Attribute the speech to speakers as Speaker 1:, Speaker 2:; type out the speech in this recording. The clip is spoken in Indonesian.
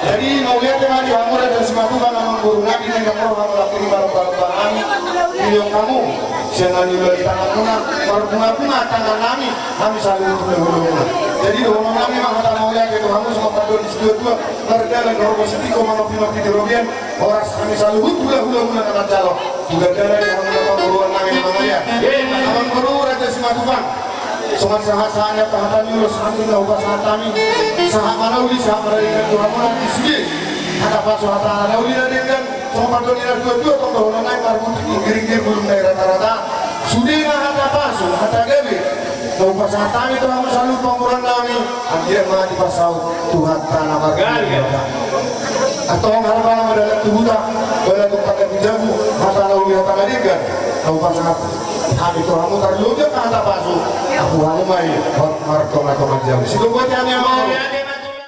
Speaker 1: Jadi mau lihat dengan dihamura dan sematukan nama guru nabi dan kamu melakukan barang-barang milion kamu jangan juga di tangan bunga tangan kami selalu untuk menghubungkan. Jadi doa kami maka mau lihat itu kamu semua pada di studio dua berdalam kalau positif kau mau pilih tirogen orang kami selalu hula kata calon juga dari kamu dapat guru nabi namanya. Nama guru raja sematukan. Somat sahasanya tahatan yulus nanti lauka sahatami sahak manauli sahak meradikan tuhamunan di sini ada pasu hata nauli dan somat doniran dua-dua tongkol naik marmuti giring-giring belum naik rata-rata sudina hata pasu hata gabi lauka sahatami tuhamu selalu penguran nami akhirnya mati pasau Tuhan tanah marmuti atau harapan adalah tubuhnya boleh tumpahkan bijamu hata nauli hata ngadikan lauka sahatami kami tu kamu terluka ke atas pasu aku kamu main markom atau macam situ buat yang mau